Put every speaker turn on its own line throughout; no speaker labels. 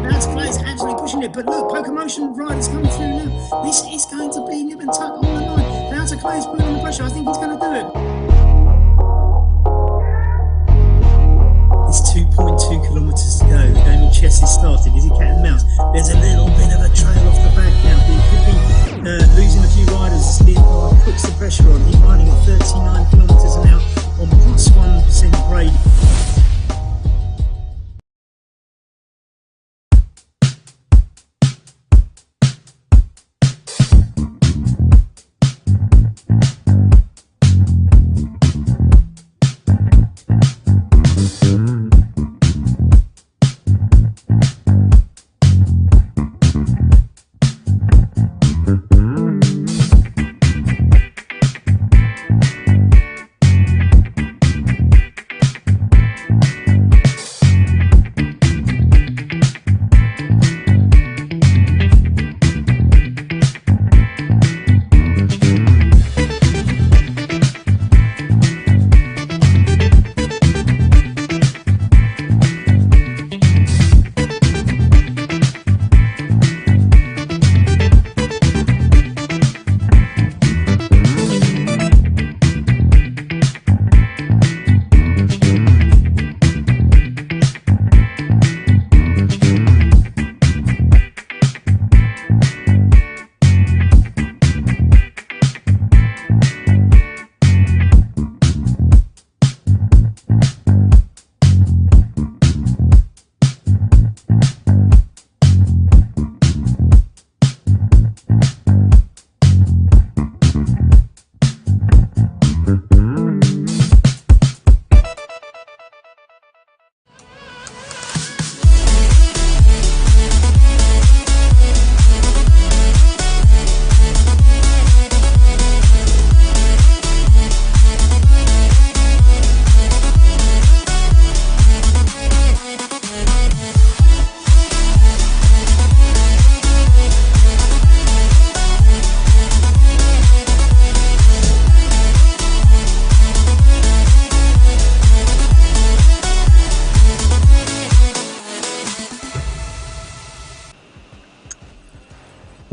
Bounce Players absolutely pushing it, but look, Pokemotion Riders coming through now. This is going to be nip and tuck on the line. Bounce Players putting on the pressure. I think he's going to do it. It's 2.2 kilometres to go. Damien Chess has started. Is it cat and mouse? There's a little bit of a trail off the back now. He could be losing a few riders. Leonard puts the pressure on. He's riding at 39 kilometres an hour on plus 1% grade.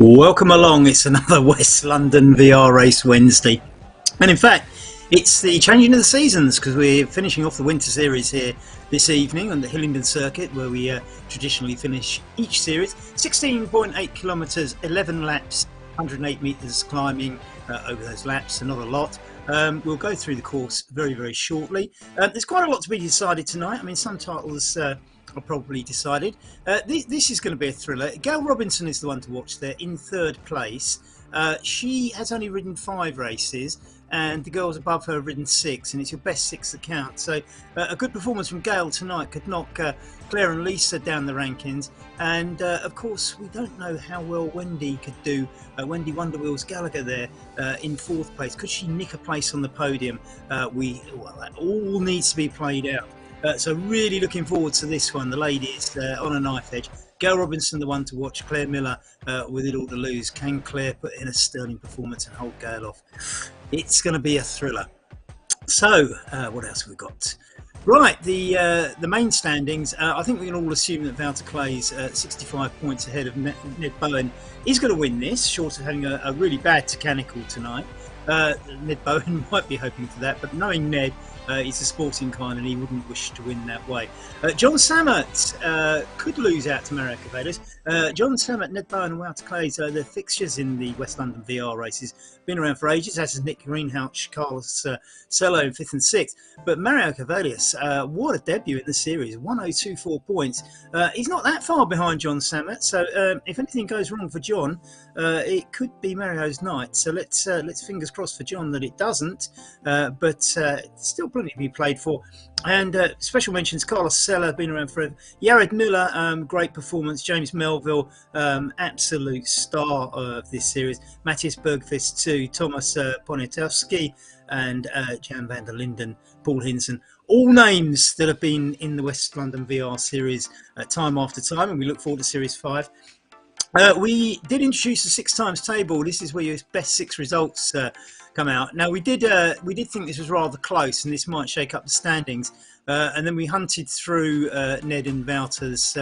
Welcome along. It's another West London VR Race Wednesday, and in fact it's the changing of the seasons because we're finishing off the winter series here this evening on the Hillingdon circuit, where we traditionally finish each series. 16.8 kilometres, 11 laps, 108 metres climbing over those laps, another lot. We'll go through the course very shortly. There's quite a lot to be decided tonight. I mean, some titles are probably decided. This is going to be a thriller. Gail Robinson is the one to watch there in third place. She has only ridden 5 races, and the girls above her have ridden 6, and it's your best 6 that count. So a good performance from Gail tonight could knock Claire and Lisa down the rankings. And of course, we don't know how well Wendy could do. Wendy Wonderwheels Gallagher there in 4th place. Could she nick a place on the podium? Well, that all needs to be played out. So really looking forward to this one. The ladies on a knife edge. Gail Robinson, the one to watch. Claire Miller with it all to lose. Can Claire put in a sterling performance and hold Gail off? It's going to be a thriller. So what else have we got? Right, the main standings. I think we can all assume that Wouter Clay's 65 points ahead of Ned Bowen is going to win this, short of having a really bad technical tonight. Ned Bowen might be hoping for that, but knowing Ned, he's a sporting kind and he wouldn't wish to win that way. John Sammut could lose out to Mario Cavadas. John Sammut, Ned Bowen and Wouter Clay's their fixtures in the West London VR races. Been around for ages, as is Nick Greenhalgh, Carlos Cello in 5th and 6th. But Mario Cavadas, what a debut in the series, 1024 points. He's not that far behind John Sammut, so if anything goes wrong for John, it could be Mario's night. So let's fingers crossed for John that it doesn't, but still plenty to be played for. And special mentions, Carlos Sella, been around forever. Jared Miller, great performance. James Melville, absolute star of this series. Matthias Bergqvist too. Thomas Poniatowski and Jan van der Linden, Paul Hinson. All names that have been in the West London VR series time after time, and we look forward to Series 5. We did introduce the 6 times table. This is where your best 6 results come out. Now we did think this was rather close, and this might shake up the standings. And then we hunted through Ned and Wouter's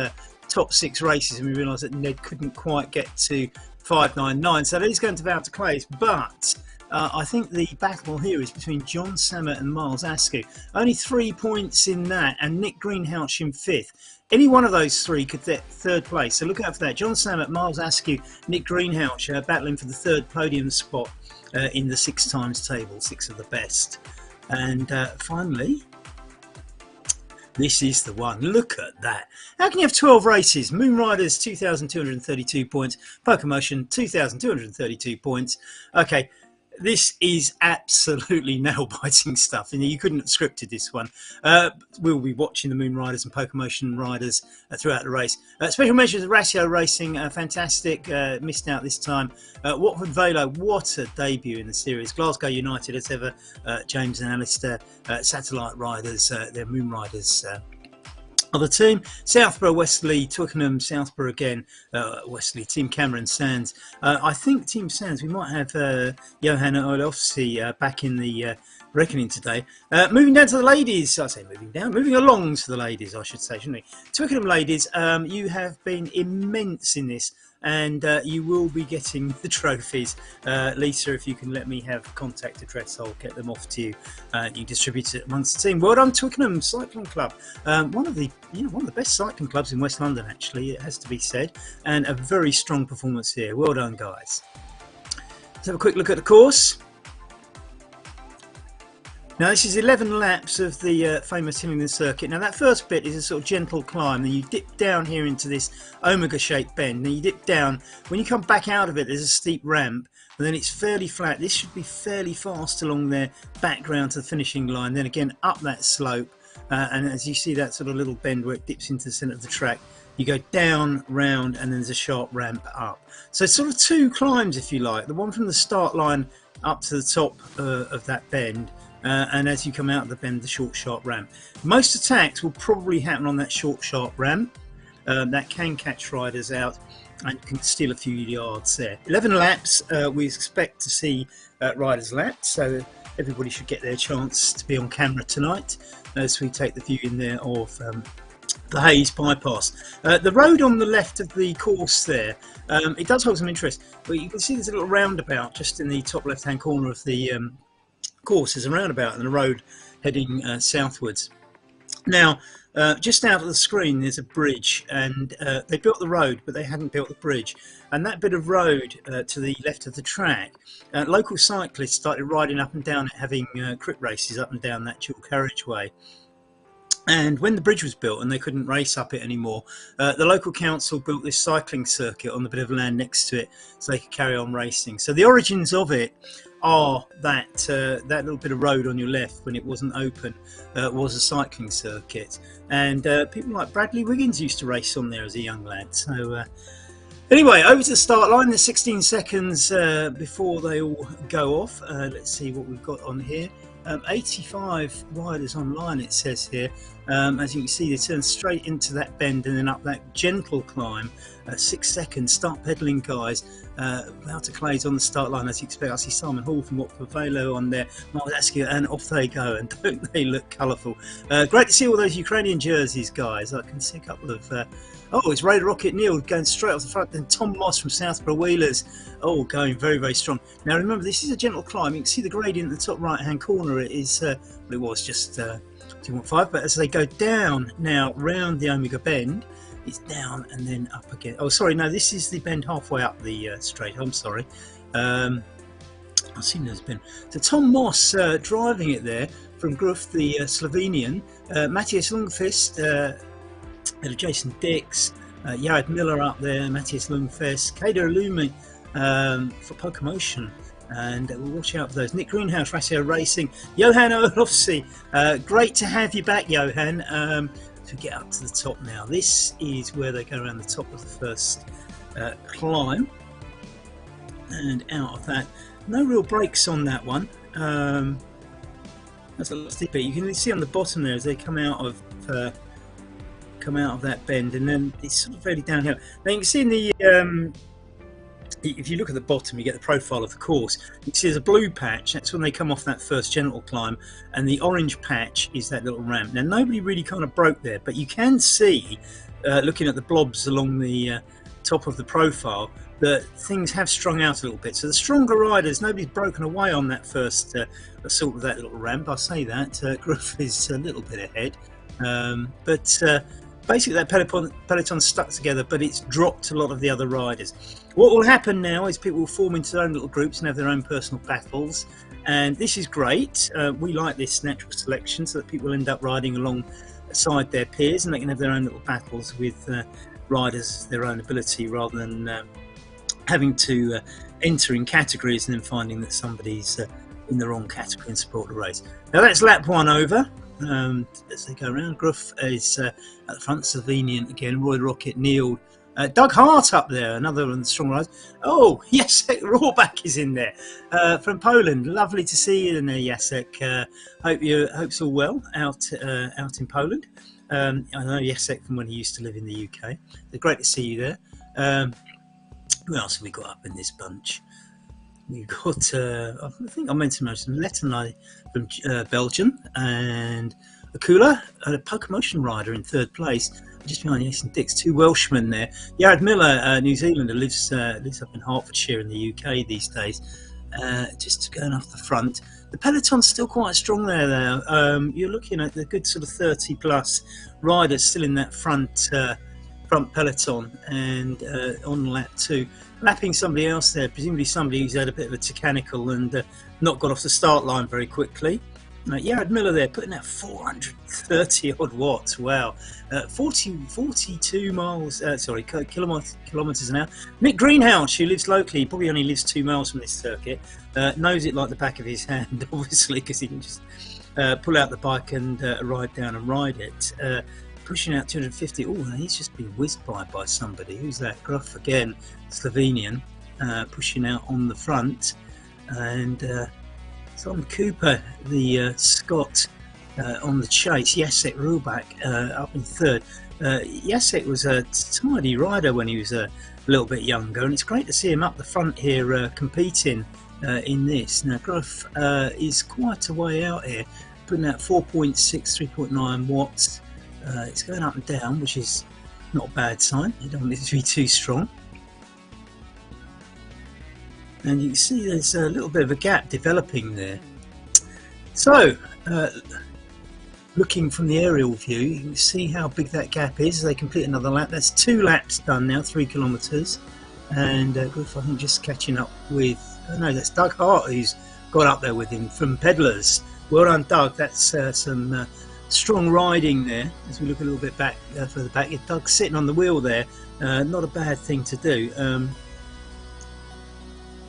top 6 races, and we realised that Ned couldn't quite get to 599, so he's going to Vow to Clays. But I think the battle here is between John Samet and Miles Askew. Only 3 points in that, and Nick Greenhalgh in 5th. Any one of those 3 could get 3rd place, so look out for that. John Samet, Miles Askew, Nick Greenhalgh battling for the 3rd podium spot in the 6 times table, 6 of the best. And finally, this is the one. Look at that. How can you have 12 races? Moon Riders, 2,232 points. Pokemotion, 2,232 points. Okay, this is absolutely nail-biting stuff, and you couldn't have scripted this one. We'll be watching the Moon Riders and Pokemotion Riders throughout the race. Special mentions of Ratio Racing, fantastic, missed out this time. Watford Velo, what a debut in the series. Glasgow United, as ever, James and Alistair, Satellite Riders, they're Moon Riders. Other team, Southborough, Wesley, Twickenham, Southborough again, Wesley, Team Cameron Sands. I think Team Sands, we might have Johan Olofsky back in the reckoning today. Moving down to the ladies, I say moving down, moving along to the ladies, I should say, shouldn't we? Twickenham ladies, you have been immense in this, and you will be getting the trophies. Lisa, if you can let me have contact address, I'll get them off to you. You distribute it amongst the team. Well done, Twickenham Cycling Club, one of the best cycling clubs in West London, actually, it has to be said, and a very strong performance here. Well done, guys. Let's have a quick look at the course. Now this is 11 laps of the famous Hillingdon circuit. Now that first bit is a sort of gentle climb, then you dip down here into this omega shaped bend, then you dip down. When you come back out of it, there's a steep ramp, and then it's fairly flat. This should be fairly fast along there, back round to the finishing line, then again up that slope, and as you see that sort of little bend where it dips into the centre of the track, you go down, round, and then there's a sharp ramp up. So it's sort of 2 climbs, if you like, the one from the start line up to the top of that bend, and as you come out of the bend, the short sharp ramp. Most attacks will probably happen on that short sharp ramp. That can catch riders out and can steal a few yards there. 11 laps, we expect to see riders lapped, so everybody should get their chance to be on camera tonight as we take the view in there of the Hayes bypass. The road on the left of the course there, it does hold some interest, but you can see there's a little roundabout just in the top left hand corner of the course. There's a roundabout and a road heading southwards. Now just out of the screen there's a bridge, and they built the road but they hadn't built the bridge, and that bit of road to the left of the track, local cyclists started riding up and down it, having crit races up and down that dual carriageway. And when the bridge was built and they couldn't race up it anymore, the local council built this cycling circuit on the bit of land next to it so they could carry on racing. So the origins of it are that that little bit of road on your left, when it wasn't open, was a cycling circuit. And people like Bradley Wiggins used to race on there as a young lad. So anyway, over to the start line. There's 16 seconds before they all go off. Let's see what we've got on here. 85 riders online, it says here. As you can see, they turn straight into that bend and then up that gentle climb. 6 seconds, start pedalling, guys. Vow to Clays on the start line, as you expect. I see Simon Hall from Watford Velo on there, Miles Askew, and off they go, and don't they look colourful. Great to see all those Ukrainian jerseys, guys. I can see a couple of oh, it's Raider Rocket Neil going straight off the front, then Tom Moss from Southborough Wheelers, oh, going very, very strong. Now remember, this is a gentle climb. You can see the gradient in the top right hand corner. It is well, it was just 2.5, but as they go down now round the Omega bend, it's down and then up again. Oh, sorry, no, this is the bend halfway up the straight. I'm sorry. I've seen there's been. So Tom Moss driving it there from Gruff, the Slovenian. Matthias Lundqvist, Jason Dix, Jared Miller up there, Matthias Lundqvist, Kader Lumi for Pokemotion. And we'll watch out for those. Nick Greenhalgh, Ratio Racing, Johan Olofsky. Great to have you back, Johan. To get up to the top now. This is where they go around the top of the first climb, and out of that, no real brakes on that one. That's a little steep bit. You can see on the bottom there as they come out of that bend, and then it's sort of fairly downhill. Now you can see in the if you look at the bottom, you get the profile of the course. You see there's a blue patch, that's when they come off that first gentle climb, and the orange patch is that little ramp. Now, nobody really kind of broke there, but you can see, looking at the blobs along the top of the profile, that things have strung out a little bit. So the stronger riders, nobody's broken away on that first assault of that little ramp. I say that, Gruff is a little bit ahead. But basically that peloton stuck together, but it's dropped a lot of the other riders. What will happen now is people will form into their own little groups and have their own personal battles, and this is great. We like this natural selection so that people end up riding alongside their peers, and they can have their own little battles with riders their own ability, rather than having to enter in categories and then finding that somebody's in the wrong category and support the race. Now that's lap one over. As they go around, Gruff is at the front, Slovenian again, Roy Rocket, Neil, Doug Hart up there, another one of the strong riders. Oh, Jacek Rohrback is in there from Poland. Lovely to see you in there, Jacek. Hope's all well out in Poland. I know Jacek from when he used to live in the UK. It's great to see you there. Who else have we got up in this bunch? We've got, I think I mentioned most of them, Lettenai from Belgium, and Akula, a Puck Motion rider in third place, just behind Jason Dix. Two Welshmen there. Jared Miller, New Zealander, lives up in Hertfordshire in the UK these days. Just going off the front. The peloton's still quite strong there. You're looking at the good sort of 30 plus riders still in that front peloton, and on lap two, lapping somebody else there, presumably somebody who's had a bit of a technical and not got off the start line very quickly. Jared Miller there putting out 430 odd watts. Wow. 42 miles, kilometers an hour. Nick Greenhouse, who lives locally, probably only lives 2 miles from this circuit, knows it like the back of his hand, obviously, because he can just pull out the bike and ride down and ride it. Pushing out 250. Oh, he's just been whizzed by somebody. Who's that? Gruff again, Slovenian, pushing out on the front, and Tom Cooper, the Scot, on the chase. Jacek Rohrback up in third. Jacek was a tidy rider when he was a little bit younger, and it's great to see him up the front here competing in this. Now Gruff is quite a way out here, putting out 4.6, 3.9 watts. It's going up and down, which is not a bad sign. You don't want it to be too strong. And you can see there's a little bit of a gap developing there. So, looking from the aerial view, you can see how big that gap is as they complete another lap. That's 2 laps done now, 3 kilometres. And Griff, I think, just catching up with, no, that's Doug Hart who's got up there with him from Pedalers. Well done, Doug. That's some strong riding there. As we look a little bit back, further back, Doug's sitting on the wheel there. Not a bad thing to do.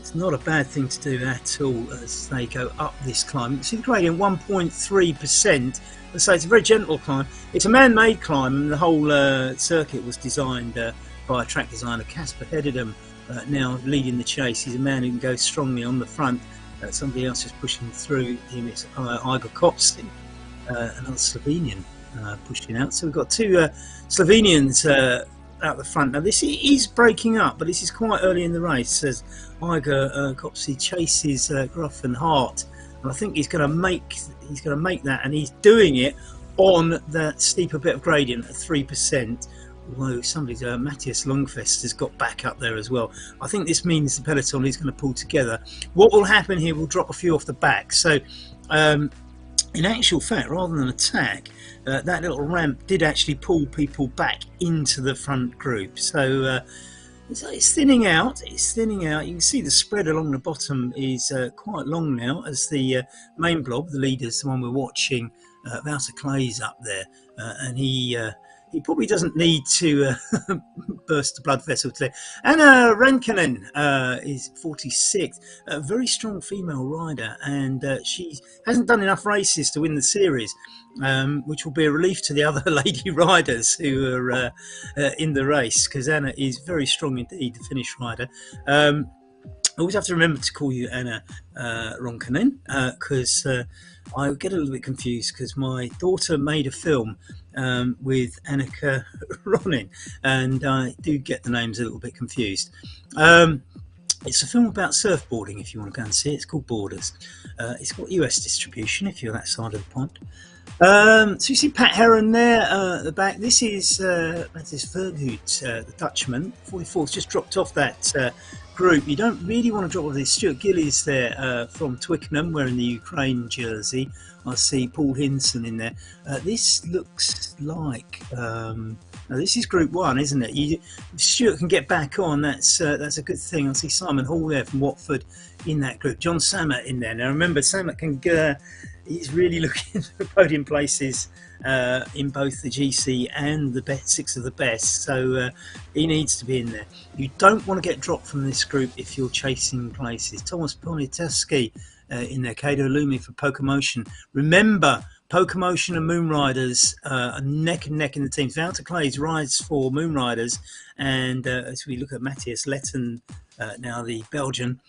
It's not a bad thing to do at all as they go up this climb. You can see the gradient 1.3%. Let's say it's a very gentle climb. It's a man-made climb, and the whole circuit was designed by a track designer, Casper Hededum, now leading the chase. He's a man who can go strongly on the front. Somebody else is pushing through him. It's Igor Kopstin, another Slovenian pushing out. So we've got 2 Slovenians out the front. Now this is breaking up, but this is quite early in the race as Igor Kopstin chases Gruff and Hart, and I think he's going to make that, and he's doing it on that steeper bit of gradient at 3%. Although somebody's Matthias Longfest has got back up there as well. I think this means the peloton is going to pull together. What will happen here? We'll drop a few off the back. So in actual fact, rather than attack, that little ramp did actually pull people back into the front group. So it's thinning out. It's thinning out. You can see the spread along the bottom is quite long now, as the main blob, the leader's the one we're watching, Wouter Clay's up there, and he probably doesn't need to burst the blood vessel today. Anna Rankanen is 46, a very strong female rider, and she hasn't done enough races to win the series, which will be a relief to the other lady riders who are in the race, because Anna is very strong indeed, the Finnish rider. I always have to remember to call you Anna Ronkanen, because I get a little bit confused, because my daughter made a film with Annika Ronin, and I do get the names a little bit confused. It's a film about surfboarding if you want to go and see it. It's called Borders. It's got US distribution if you're that side of the pond. So you see Pat Heron there at the back. This is Matthias Verhoot, the Dutchman. 44's just dropped off that group. You don't really want to drop off this. Stuart Gillies there from Twickenham wearing the Ukraine jersey. I see Paul Hinson in there. This looks like this is Group 1, isn't it? If Stuart can get back on, that's a good thing. I see Simon Hall there from Watford in that group. John Samet in there. Now remember, Samet he's really looking for podium places in both the GC and the best 6 of the best, so he needs to be in there. You don't want to get dropped from this group if you're chasing places. Thomas Poniatowski in there, Kado Lumi for Pokemotion. Remember, Pokemotion and Moon Riders are neck and neck in the teams. Wouter Clays rides for Moon Riders, and as we look at Matthias Letten, now the Belgian.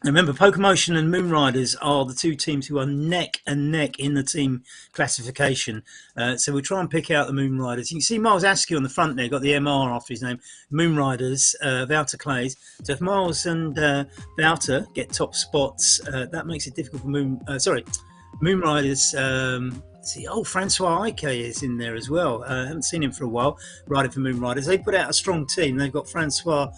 Remember, Pokemotion and Moon Riders are the 2 teams who are neck and neck in the team classification. So we'll try and pick out the Moon Riders. You can see Miles Askew on the front there, got the MR after his name. Moon Riders, Wouter Clays. So if Miles and Wouter get top spots, that makes it difficult for Moon Riders. See, Francois Ike is in there as well. I haven't seen him for a while, riding for Moon Riders. They put out a strong team. They've got Francois,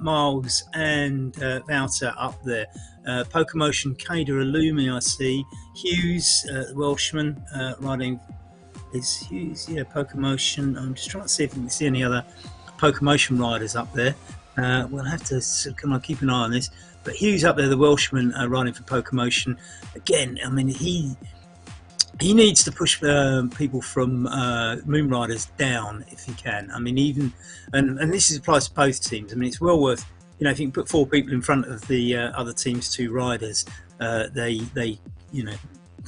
Miles and Wouter up there. Pokemotion, Kader Alumi, I see. Hughes, the Welshman, riding. Is Hughes? Yeah, Pokemotion. I'm just trying to see if we can see any other Pokemotion riders up there. We'll have to kind of keep an eye on this. But Hughes up there, the Welshman, riding for Pokemotion. Again, I mean, he needs to push people from Moon Riders down if he can. I mean, even and this applies to both teams. I mean, it's well worth, if you can put 4 people in front of the other team's 2 riders, they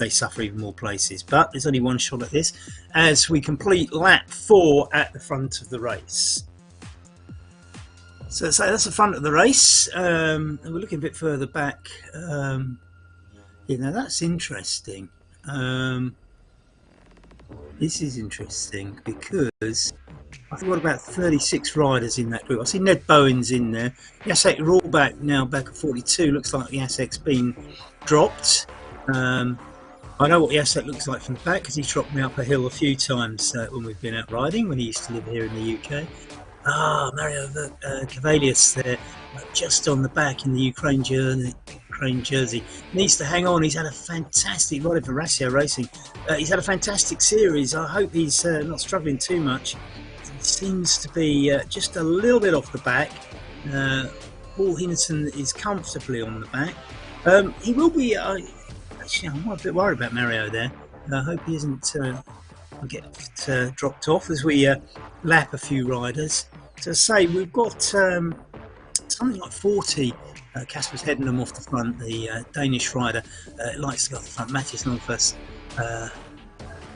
suffer even more places. But there's only one shot at this as we complete lap 4 at the front of the race. So that's the front of the race. And we're looking a bit further back. Now that's interesting. This is interesting because I think we've got about 36 riders in that group. I see Ned Bowen's in there. Jacek Rollback now back at 42. Looks like Jacek's been dropped. I know what Jacek looks like from the back because he dropped me up a hill a few times when we've been out riding when he used to live here in the UK. Mario Cavalius there, just on the back in the Ukraine jersey. Needs to hang on. He's had a fantastic ride for Ratio Racing. He's had a fantastic series. I hope he's not struggling too much. He seems to be just a little bit off the back. Paul Hinton is comfortably on the back. He will be. Actually, I'm a bit worried about Mario there. I hope he isn't get dropped off as we lap a few riders. So say we've got something like 40. Kasper's heading them off the front. The Danish rider likes to go off the front. Matthias Nordqvist.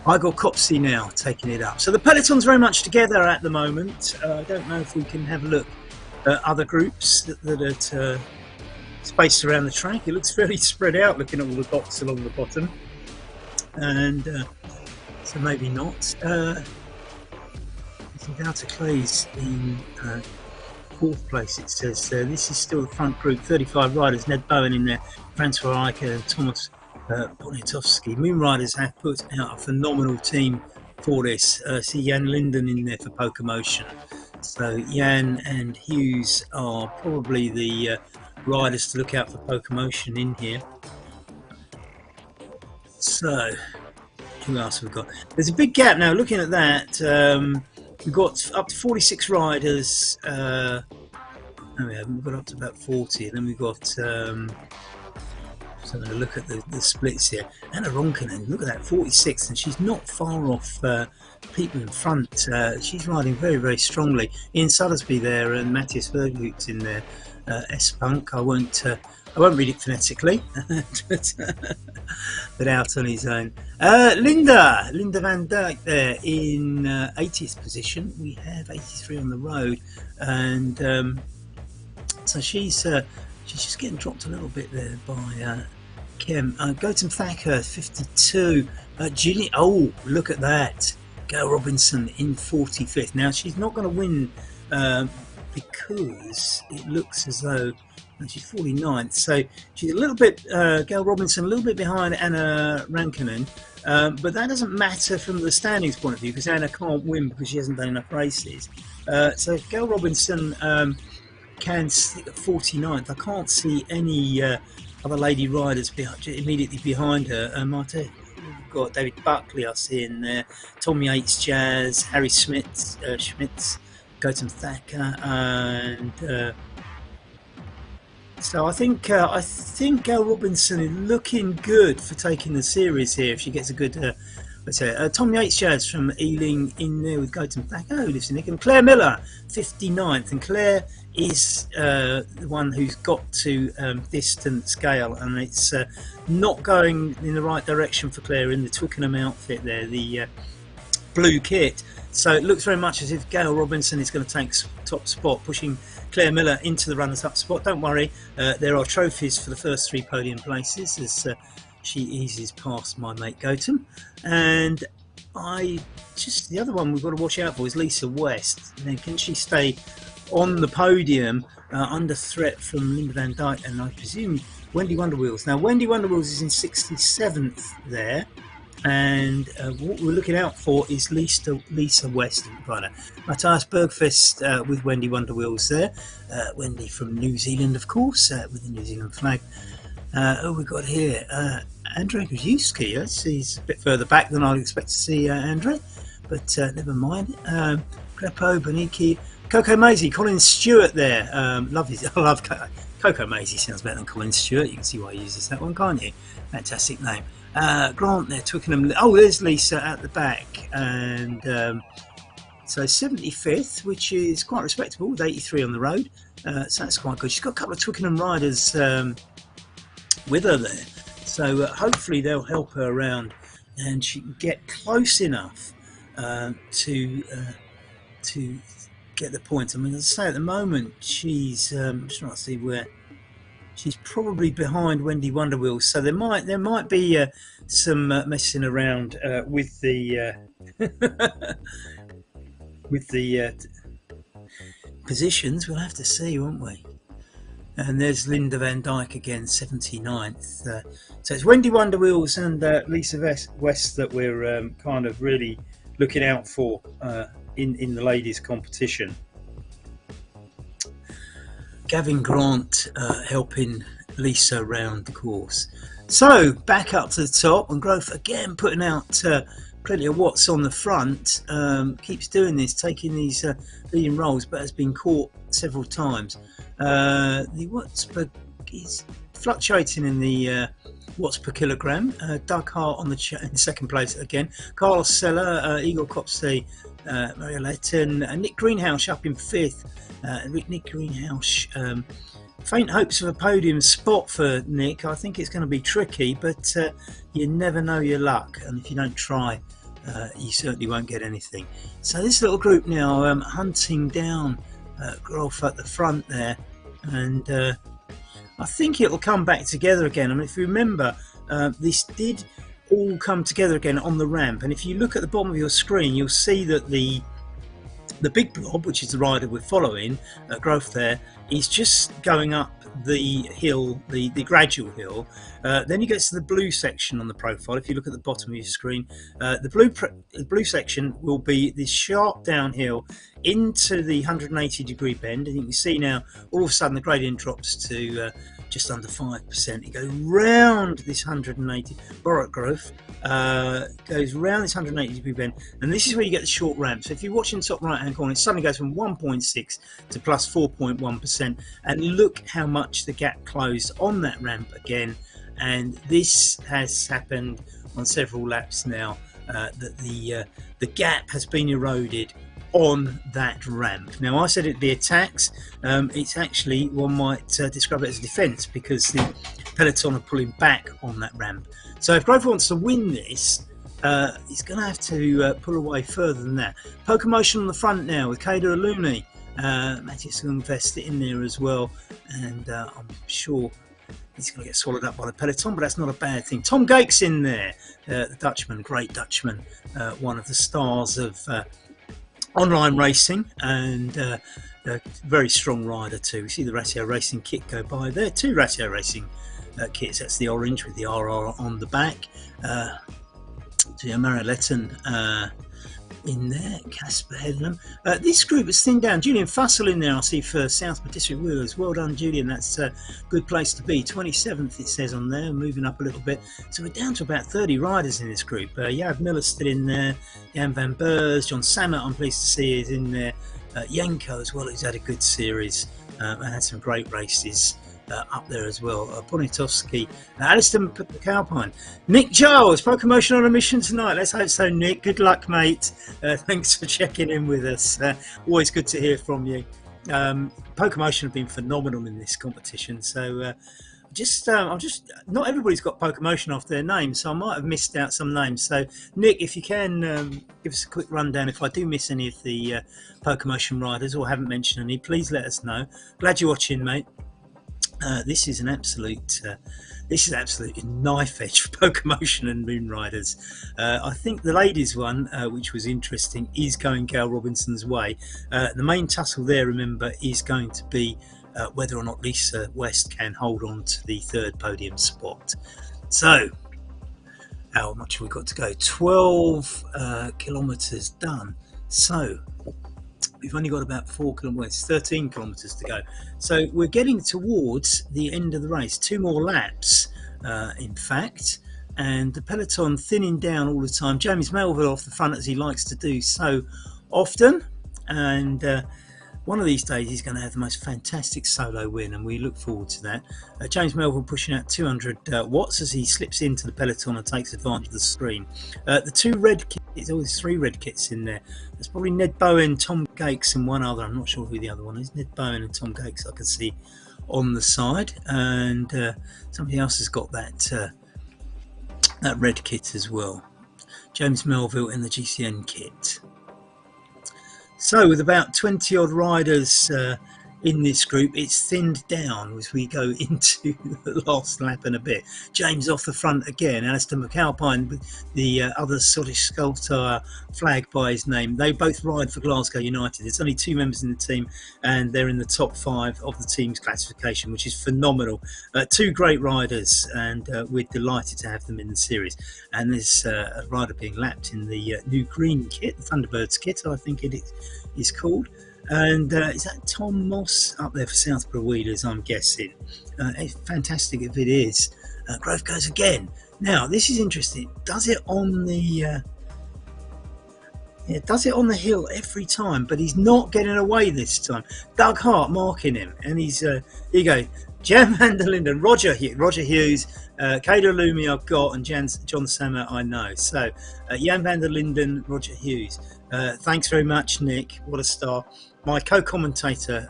Igor Kopsy now taking it up. So the peloton's very much together at the moment. I don't know if we can have a look at other groups that are spaced around the track. It looks fairly spread out looking at all the dots along the bottom. And so maybe not. Wouter Clays in 4th place, it says there. This is still the front group, 35 riders. Ned Bowen in there, Francois Eicher and Thomas Poniatowski. Moon Riders have put out a phenomenal team for this. See Jan Linden in there for Pokemotion. So Jan and Hughes are probably the riders to look out for Pokemotion in here. So who else have we got? There's a big gap now. Looking at that, we've got up to 46 riders. No, we haven't. We've got up to about 40. And then we've got. So I'm going to look at the splits here. Anna Ronkanen, look at that, 46, and she's not far off people in front. She's riding very, very strongly. Ian Suddersby there, and Matthias Verhoot in there. S-Punk. I won't read it phonetically, but out on his own. Linda van Dijk there in 80th position. We have 83 on the road, and so she's just getting dropped a little bit there by Kim. Gautam Thacker, 52. Gillian, oh, look at that. Gail Robinson in 45th. Now, she's not going to win because it looks as though she's 49th, so she's a little bit, Gail Robinson, a little bit behind Anna Rankkinen, but that doesn't matter from the standings point of view because Anna can't win because she hasn't done enough races. So if Gail Robinson can stick at 49th, I can't see any other lady riders immediately behind her. We've got David Buckley, I see in there, Tom Yates, Jazz, Harry Schmitz, Gautam Thacker, and so I think Gail Robinson is looking good for taking the series here if she gets a good. Let's say Tom Yates, Jazz from Ealing in there with Gautam Thacker, who lives in Nick, and Claire Miller, 59th, and Claire is the one who's got to distance Gail, and it's not going in the right direction for Claire in the Twickenham outfit there, the blue kit. So it looks very much as if Gail Robinson is going to take top spot, pushing Claire Miller into the runners-up spot. Don't worry, there are trophies for the first 3 podium places as she eases past my mate Gautam. And the other one we've got to watch out for is Lisa West. Then can she stay on the podium under threat from Linda Van Dijk and I presume Wendy Wonderwheels? Now Wendy Wonderwheels is in 67th there. And what we're looking out for is Lisa West rider. Matthias Bergfest with Wendy Wonderwheels there. Wendy from New Zealand, of course, with the New Zealand flag. Who we got here? Andrzej Krzyzewski. He's a bit further back than I'd expect to see Andrzej, but never mind. Crepo, Boniki, Coco Maisie, Colin Stewart there. I love Coco Maisie. Sounds better than Colin Stewart. You can see why he uses that one, can't you? Fantastic name. Grant there, Twickenham. Oh, there's Lisa at the back, and so 75th, which is quite respectable with 83 on the road. So that's quite good. She's got a couple of Twickenham riders with her there, so hopefully they'll help her around, and she can get close enough to get the points. I mean, as I say, at the moment she's I'm just trying to see where. She's probably behind Wendy Wonderwheels, so there might be some messing around with the with the positions. We'll have to see, won't we? And there's Linda Van Dijk again, 79th. So it's Wendy Wonderwheels and Lisa West that we're kind of really looking out for in the ladies' competition. Gavin Grant helping Lisa around the course. So back up to the top, and Growth again putting out plenty of watts on the front. Keeps doing this, taking these leading rolls, but has been caught several times. The watts per is fluctuating in the watts per kilogram. Doug Hart on in second place again. Carlos Seller, Igor Kopsey, Maria Letton, Nick Greenhouse up in 5th. Nick Greenhouse, faint hopes of a podium spot for Nick. I think it's going to be tricky, but you never know your luck, and if you don't try, you certainly won't get anything. So this little group now hunting down Grolf at the front there, and I think it'll come back together again. I mean, if you remember, this did all come together again on the ramp, and if you look at the bottom of your screen, you'll see that the big blob, which is the rider we're following, Growth there, is just going up the hill, the gradual hill. Then you get to the blue section on the profile. If you look at the bottom of your screen, the blue section will be this sharp downhill into the 180-degree bend, and you can see now all of a sudden the gradient drops to just under 5%. It goes round this 180 Borrock Growth, goes round this 180-degree bend, and this is where you get the short ramp. So if you're watching the top right-hand corner, it suddenly goes from 1.6 to plus 4.1%, and look how much the gap closed on that ramp again. And this has happened on several laps now, that the gap has been eroded on that ramp. Now I said it'd be a tax. It's actually, one might describe it as a defence, because the peloton are pulling back on that ramp. So if Grover wants to win this, he's going to have to pull away further than that. Pokemotion on the front now with Kader Aluni, Matthias Lundqvist in there as well, and I'm sure he's going to get swallowed up by the peloton, but that's not a bad thing. Tom Gake's in there, the Dutchman, great Dutchman, one of the stars of online racing, and a very strong rider too. We see the Ratio Racing kit go by there. Two Ratio Racing kits. That's the orange with the RR on the back. Mara Letton in there, Casper Headlam. This group is thinned down. Julian Fussell in there, I see, for South District Wheelers. Well done, Julian. That's a good place to be. 27th, it says on there, moving up a little bit. So we're down to about 30 riders in this group. Jav Miller's still in there. Jan van Beurs, John Samet, I'm pleased to see, is in there. Yenko as well, who's had a good series and had some great races. Up there as well. Poniatowski, Alistair Cowpine, Nick Giles, Pokemotion on a mission tonight. Let's hope so, Nick. Good luck, mate. Thanks for checking in with us. Always good to hear from you. Pokemotion have been phenomenal in this competition. So I'm just not everybody's got Pokemotion off their name, so I might have missed out some names. So Nick, if you can give us a quick rundown if I do miss any of the Pokemotion riders or haven't mentioned any, please let us know. Glad you're watching, mate. This is absolutely knife edge for Pokemotion and Moon Riders. I think the ladies one, which was interesting, is going Gail Robinson's way. The main tussle there, remember, is going to be whether or not Lisa West can hold on to the third podium spot. So, how much have we got to go? 12 kilometres done. So, we've only got about 4 kilometres, 13 kilometres to go. So we're getting towards the end of the race. 2 more laps, in fact, and the peloton thinning down all the time. James Melville off the front, as he likes to do so often, and one of these days he's going to have the most fantastic solo win, and we look forward to that. James Melville pushing out 200 watts as he slips into the peloton and takes advantage of the screen. The 2 red kits, there's always 3 red kits in there. There's probably Ned Bowen, Tom Gakes and one other. I'm not sure who the other one is. Ned Bowen and Tom Gakes I can see on the side, and somebody else has got that that red kit as well. James Melville in the GCN kit. So with about 20 odd riders in this group, it's thinned down as we go into the last lap and a bit. James off the front again, Alistair McAlpine with the other Scottish Sculptor flag by his name. They both ride for Glasgow United. There's only 2 members in the team, and they're in the top 5 of the team's classification, which is phenomenal. 2 great riders, and we're delighted to have them in the series. And there's a rider being lapped in the new green kit, the Thunderbirds kit, I think it is called. And is that Tom Moss up there for Southborough Wheelers, I'm guessing? It's fantastic if it is. Grove goes again. Now this is interesting. Does it on the hill every time, but he's not getting away this time. Doug Hart marking him, and he's here you go. Jan van der Linden, Roger Hughes, Kader Lumi I've got, and John Samet I know. So Jan van der Linden, Roger Hughes. Thanks very much, Nick. What a star. My co-commentator,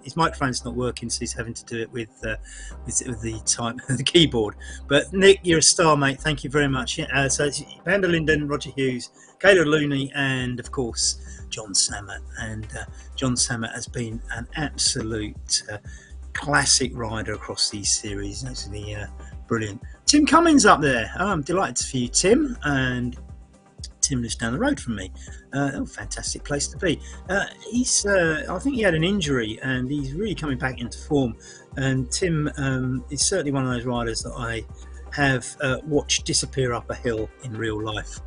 his microphone's not working, so he's having to do it with the the keyboard. But Nick, you're a star, mate. Thank you very much. So it's Van der Linden, Roger Hughes, Kader Looney, and of course John Samet. And John Samet has been an absolute classic rider across these series. Actually, brilliant. Tim Cummins up there. Oh, I'm delighted for you, Tim. And Tim lives down the road from me. Fantastic place to be. I think he had an injury, and he's really coming back into form. And Tim is certainly one of those riders that I have watched disappear up a hill in real life,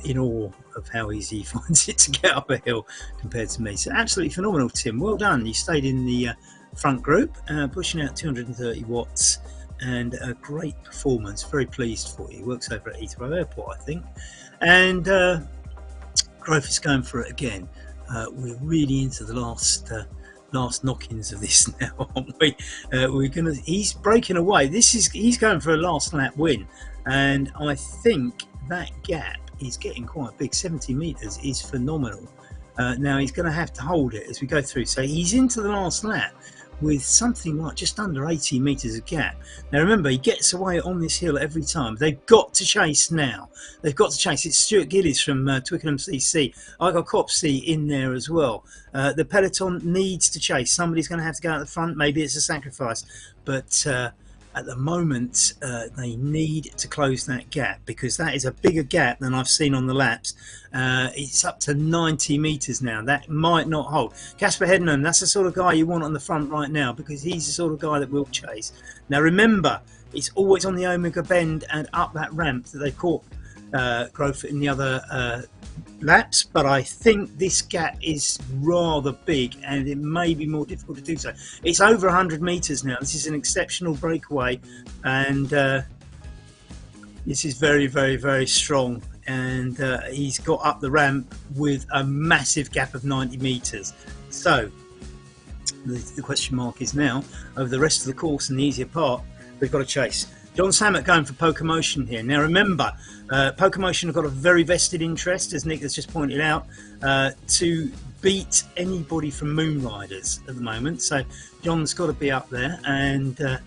in awe of how easy he finds it to get up a hill compared to me. So absolutely phenomenal, Tim. Well done. You stayed in the front group, pushing out 230 watts, and a great performance. Very pleased for you. Works over at Heathrow Airport, I think. And Grove is going for it again. We're really into the last knock-ins of this now, aren't we? He's breaking away. He's going for a last lap win, and I think that gap is getting quite big. 70 metres is phenomenal. Now he's going to have to hold it as we go through. So he's into the last lap with something like just under 80 metres of gap. Now remember, he gets away on this hill every time. They've got to chase now. They've got to chase. It's Stuart Gillies from Twickenham CC. I got Copsey in there as well. The peloton needs to chase. Somebody's going to have to go out the front. Maybe it's a sacrifice, but at the moment they need to close that gap, because that is a bigger gap than I've seen on the laps. It's up to 90 meters now. That might not hold. Casper Hedman, that's the sort of guy you want on the front right now, because he's the sort of guy that will chase. Now remember, it's always on the Omega Bend and up that ramp that they caught Growth in the other laps, but I think this gap is rather big and it may be more difficult to do so. It's over 100 meters now. This is an exceptional breakaway, and this is very, very, very strong, and he's got up the ramp with a massive gap of 90 meters. So the question mark is now, over the rest of the course and the easier part, we've got to chase. John Sammet going for Pokemotion here. Now remember, Pokemotion have got a very vested interest, as Nick has just pointed out, to beat anybody from Moon Riders at the moment. So John's got to be up there, and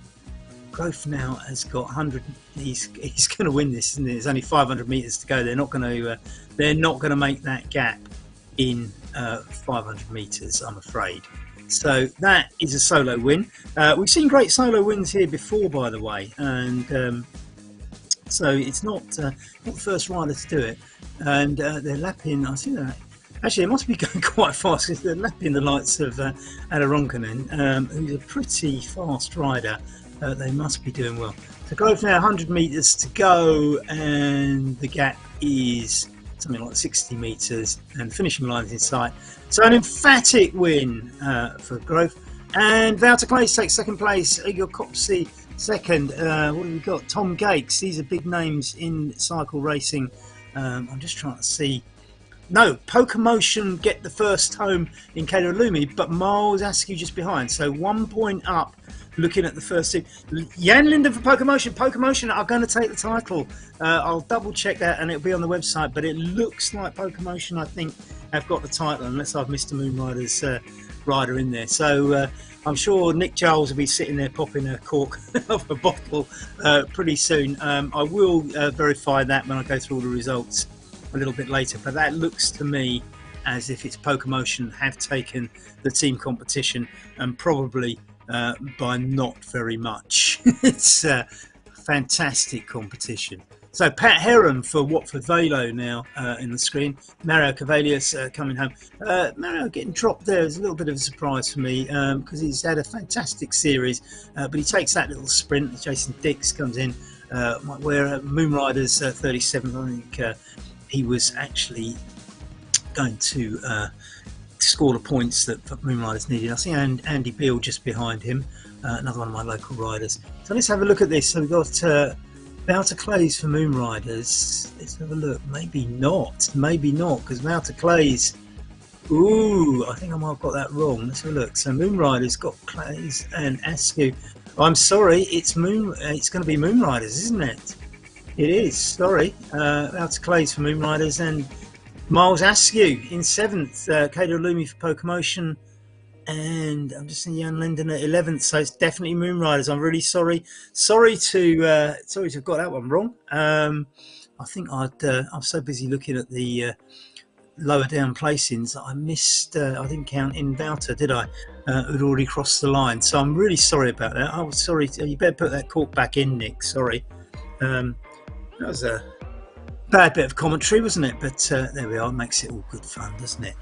Growth now has got 100. He's going to win this, isn't it? There's only 500 meters to go. They're not going to make that gap in 500 meters, I'm afraid. So that is a solo win. We've seen great solo wins here before, by the way, and so it's not the first rider to do it. And they're lapping, I think actually, it must be going quite fast, because they're lapping the likes of Ada Ronkanen, who's a pretty fast rider. They must be doing well. So Grove now 100 meters to go, and the gap is something like 60 meters, and the finishing line is in sight. So an emphatic win for Grove. And Wouter Klaes takes second place. Igor Kopsi second. What have we got? Tom Gates. These are big names in cycle racing. I'm just trying to see. No, Pokemotion get the first home in Kato Lumi, but Miles Askew just behind. So 1 point up. Looking at the first two, Jan Linden for Pokemotion. Pokemotion are going to take the title. I'll double check that, and it'll be on the website. But it looks like Pokemotion, I think, have got the title, unless I've missed a Moon Riders rider in there. So I'm sure Nick Giles will be sitting there popping a cork of a bottle pretty soon. I will verify that when I go through all the results a little bit later. But that looks to me as if it's Pokemotion have taken the team competition, and probably by not very much. It's a fantastic competition. So Pat Heron for Watford Velo now in the screen. Mario Cavalius coming home. Mario getting dropped there is a little bit of a surprise for me, because he's had a fantastic series, but he takes that little sprint. Jason Dix comes in, where Moon Riders 37, I think he was actually going to score the points that Moon Riders needed. I see Andy Beale just behind him, another one of my local riders. So let's have a look at this. So we've got Wouter Klaes for Moon Riders. Let's have a look. Maybe not, because Wouter Klaes, ooh, I think I might have got that wrong. Let's have a look. So Moon Riders got Klaes and Askew. I'm sorry, it's going to be Moon Riders, isn't it? It is, sorry. Wouter Klaes for Moon Riders, and Miles Askew in 7th, Kato Lumi for Pokemotion, and I'm just seeing Jan Linden at 11th, so it's definitely Moon Riders. I'm really sorry to have got that one wrong. I think I'm so busy looking at the lower down placings that I missed. I didn't count in Wouter, did I? Who'd already crossed the line, so I'm really sorry about that. I was sorry. You better put that cork back in, Nick. Sorry. That was a bad bit of commentary, wasn't it? But there we are. It makes it all good fun, doesn't it?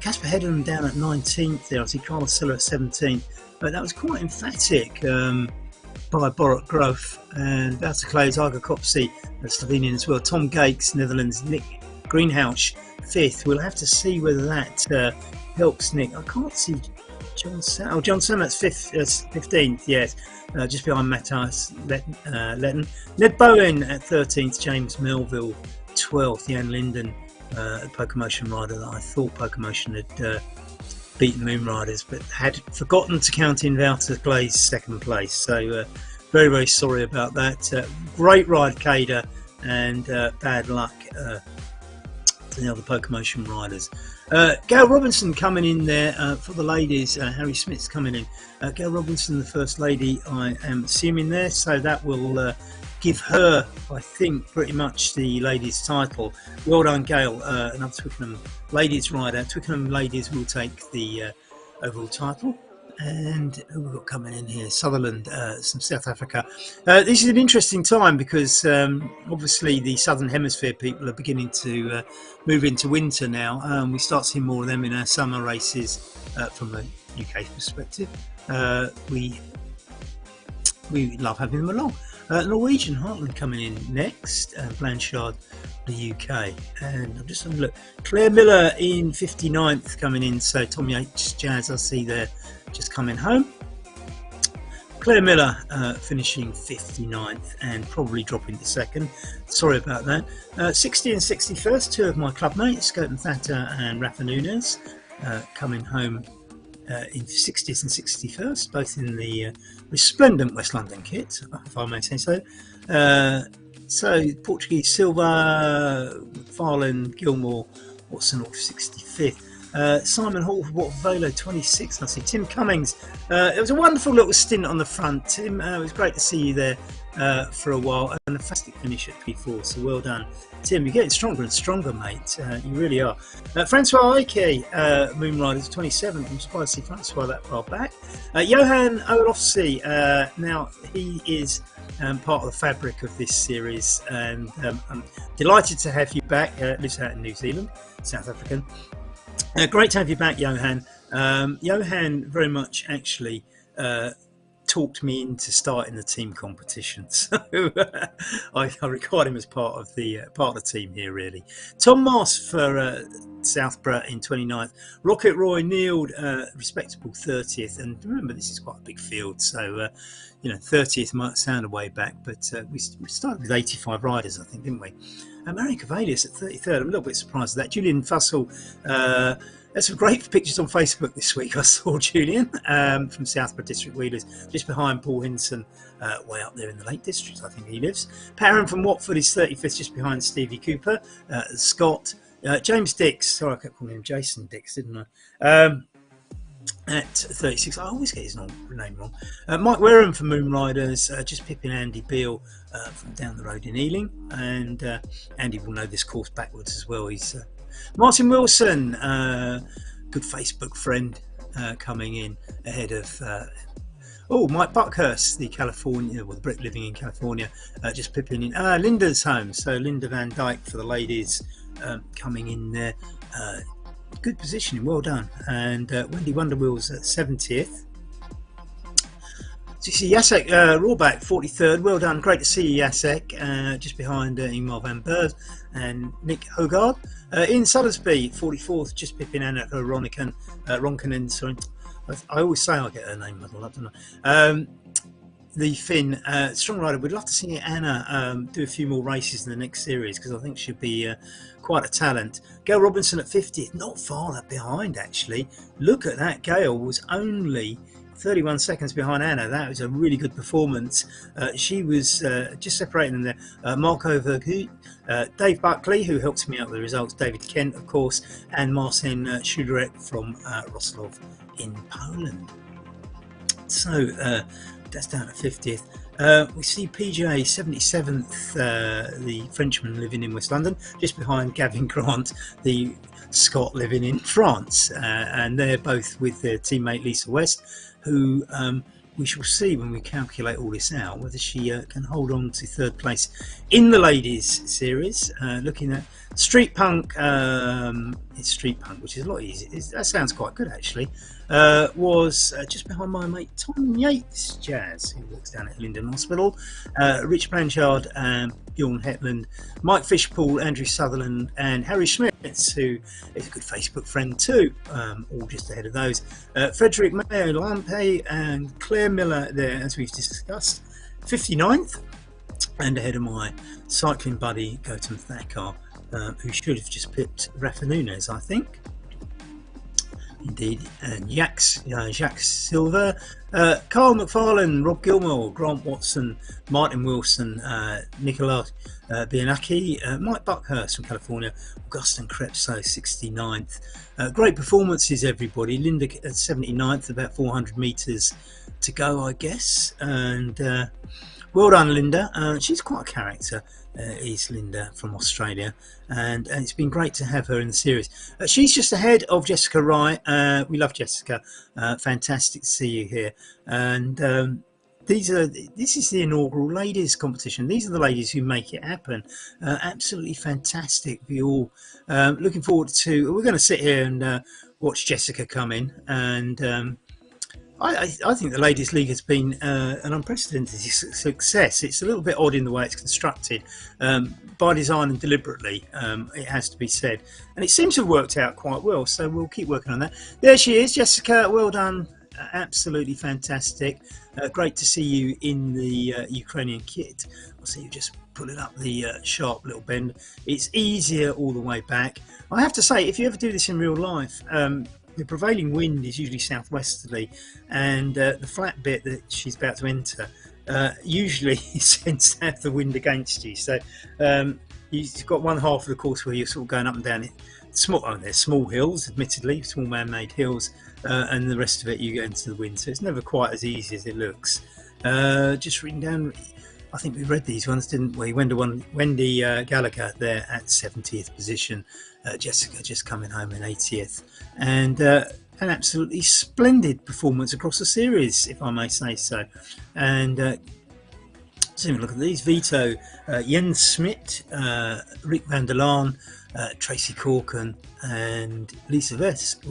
Casper Hedden down at 19th there. I see Carlos Silla at 17th. But that was quite emphatic by Borut Grove, and Wouter Klaes, Igor Kopsi, Slovenian as well. Tom Gates, Netherlands. Nick Greenhouse, 5th. We'll have to see whether that helps Nick. I can't see John Sam. Oh, John Sammet's 15th, yes. Just behind Matthias Letton. Ned Bowen at 13th, James Melville 12th, Jan Linden, a Pokemotion rider that I thought Pokemotion had beaten Moon Riders, but had forgotten to count in Wouter Klaes' 2nd place. So very, very sorry about that. Great ride, Cada, and bad luck to the other Pokemotion riders. Gail Robinson coming in there for the ladies. Harry Smith's coming in. Gail Robinson, the first lady, I am assuming there, so that will give her, I think, pretty much the ladies' title. Well done, Gail. Another Twickenham ladies rider. Twickenham ladies will take the overall title. And who we've got coming in here? Sutherland, some South Africa. This is an interesting time because obviously the Southern Hemisphere people are beginning to move into winter now. We start seeing more of them in our summer races from a UK perspective. We love having them along. Norwegian Heartland coming in next, Blanchard, the UK. And I'm just having a look. Claire Miller in 59th coming in, so Tom Yates Jazz I see there just coming home. Claire Miller finishing 59th and probably dropping to second. Sorry about that. 60 and 61st, two of my club mates, Scoten Thatter and Rafa Nunes, coming home in 60th and 61st, both in the resplendent West London kit, if I may say so. So Portuguese Silva, McFarlane, Gilmore, Watson off 65th. Simon Hall for Wat Volo 26th. I see Tim Cummings. It was a wonderful little stint on the front, Tim. It was great to see you there for a while, and a fantastic finish at P4. So well done, Tim. You're getting stronger and stronger, mate. You really are. Francois Ike, Moonriders 27th. I'm surprised to see Francois that far back. Johan Olofsson. Now he is part of the fabric of this series, and I'm delighted to have you back. Lives out in New Zealand, South African. Great to have you back, Johan. Johan very much actually talked me into starting the team competition, so I required him as part of the team here. Really, Tom Moss for Southborough in 29th. Rocket Roy Neild, respectable 30th, and remember this is quite a big field, so 30th might sound a way back, but we started with 85 riders, I think, didn't we? Marion Cavalius at 33rd. I'm a little bit surprised at that. Julian Fussell. There's some great pictures on Facebook this week. I saw Julian from Southborough District Wheelers, just behind Paul Hinson, way up there in the Lake District, I think he lives. Parham from Watford is 35th, just behind Stevie Cooper. Scott. James Dix. Sorry, I kept calling him Jason Dix, didn't I? At 36, I always get his name wrong. Mike Wareham from Moonriders, just pipping Andy Beale from down the road in Ealing, and Andy will know this course backwards as well. He's Martin Wilson, good Facebook friend, coming in ahead of Mike Buckhurst, the the Brit living in California, just pipping in Linda's home. So Linda Van Dyke for the ladies, coming in there. Good positioning, well done. And Wendy Wonderwheels at 70th. So you see Jacek Rohrback 43rd, well done, great to see you, Jacek, just behind Ingmar van Berg and Nick Hogard. In Suddersby 44th, just pipping Anna Ronkanen, sorry, I always say I get her name muddled up, don't I? The Finn strong rider. We'd love to see Anna do a few more races in the next series, because I think she'd be quite a talent. Gail Robinson at 50th, not far that behind actually. Look at that. Gail was only 31 seconds behind Anna. That was a really good performance. She was just separating them there. Marco Verhoeven, Dave Buckley, who helps me out with the results, David Kent, of course, and Marcin Szuderek from Wrocław in Poland. So that's down at 50th. We see PJ 77th, the Frenchman living in West London, just behind Gavin Grant, the Scot living in France, and they're both with their teammate Lisa West, who we shall see when we calculate all this out whether she can hold on to third place in the ladies series. Looking at Street Punk, it's Street Punk, which is a lot easier. That sounds quite good actually. Was just behind my mate Tom Yates Jazz, who works down at Linden Hospital. Rich Blanchard, Bjorn Hetland, Mike Fishpool, Andrew Sutherland, and Harry Schmitz, who is a good Facebook friend too, all just ahead of those. Frederick Mayo Lampe and Claire Miller there, as we've discussed, 59th, and ahead of my cycling buddy Gautam Thakkar, who should have just pipped Rafa Nunes, I think. Indeed, and Jacques Silva, Carl McFarlane, Rob Gilmore, Grant Watson, Martin Wilson, Nicolas Bianacchi, Mike Buckhurst from California, Augustin Krepso 69th. Great performances, everybody. Linda at 79th, about 400 metres to go, I guess. And well done, Linda. She's quite a character. is Linda from Australia, and it's been great to have her in the series. She's just ahead of Jessica Wright. We love Jessica. Fantastic to see you here. And this is the inaugural ladies competition. These are the ladies who make it happen. Absolutely fantastic. We all looking forward to. We're going to sit here and watch Jessica come in, and I think the Ladies League has been an unprecedented success. It's a little bit odd in the way it's constructed, by design and deliberately, it has to be said. And it seems to have worked out quite well, so we'll keep working on that. There she is, Jessica, well done. Absolutely fantastic. Great to see you in the Ukrainian kit. I'll see you just pulling up the sharp little bend. It's easier all the way back. I have to say, if you ever do this in real life, the prevailing wind is usually southwesterly, and the flat bit that she's about to enter usually tends to have the wind against you. So you've got one half of the course where you're sort of going up and down it. There's small hills, admittedly, small man-made hills, and the rest of it you get into the wind. So it's never quite as easy as it looks. Just reading down, I think we read these ones, didn't we? Wendy Gallagher there at 70th position. Jessica just coming home in 80th, and an absolutely splendid performance across the series, if I may say so. And let's have a look at these. Vito, Jens Schmidt, Rick van der Laan, Tracy Corkin, and Lisa West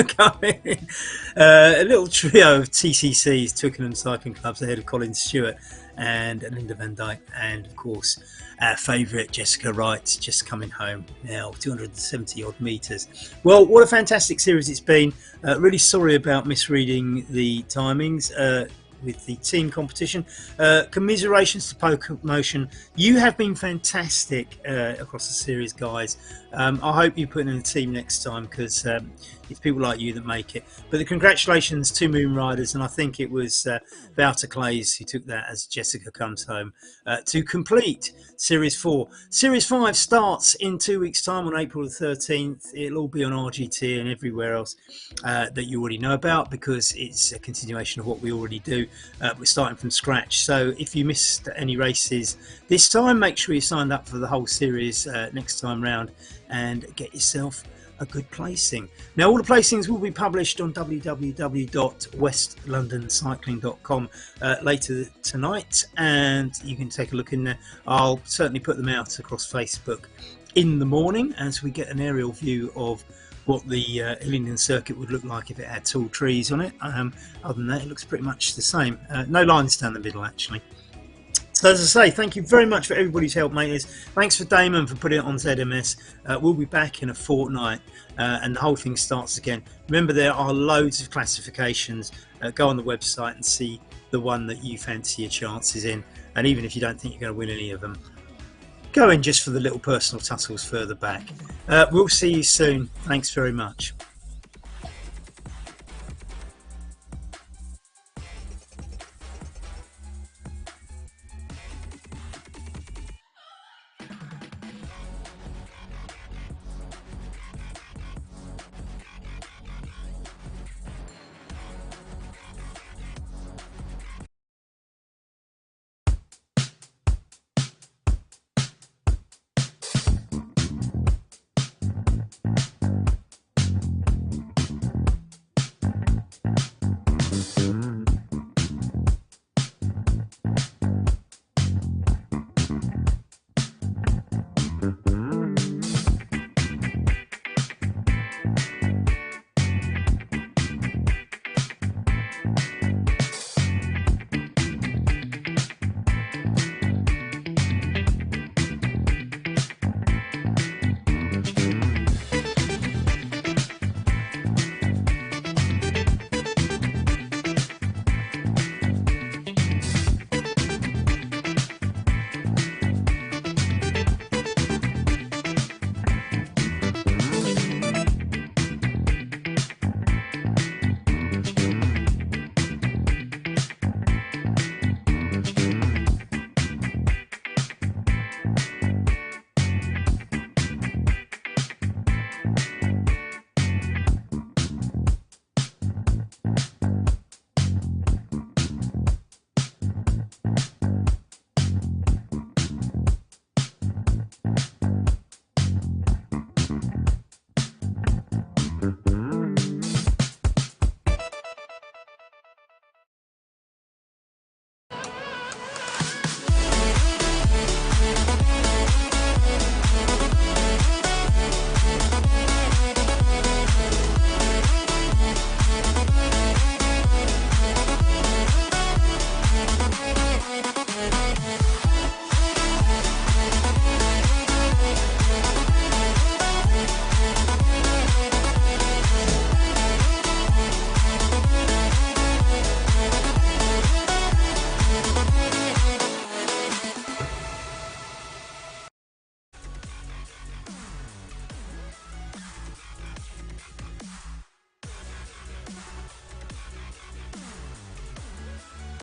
coming. A little trio of TCCs, Twickenham Cycling Clubs, ahead of Colin Stewart and Linda van Dijk, and of course our favourite Jessica Wright just coming home now, 270 odd metres. Well, what a fantastic series it's been. Really sorry about misreading the timings with the team competition. Commiserations to Pokemotion. You have been fantastic across the series, guys. I hope you put in a team next time, because it's people like you that make it. But the congratulations to Moon Riders, and I think it was Wouter Clays who took that as Jessica comes home to complete Series 4. Series 5 starts in 2 weeks' time on April the 13th. It'll all be on RGT and everywhere else that you already know about, because it's a continuation of what we already do. We're starting from scratch. So if you missed any races this time, make sure you signed up for the whole series next time round and get yourself a good placing. Now, all the placings will be published on www.westlondoncycling.com later tonight, and you can take a look in there. I'll certainly put them out across Facebook in the morning as we get an aerial view of what the Hillingdon circuit would look like if it had tall trees on it. Other than that, it looks pretty much the same. No lines down the middle, actually. So as I say, thank you very much for everybody's help, mateys. Thanks for Damon for putting it on ZMS. We'll be back in a fortnight, and the whole thing starts again. Remember, there are loads of classifications. Go on the website and see the one that you fancy your chances in. And even if you don't think you're going to win any of them, go in just for the little personal tussles further back. We'll see you soon. Thanks very much.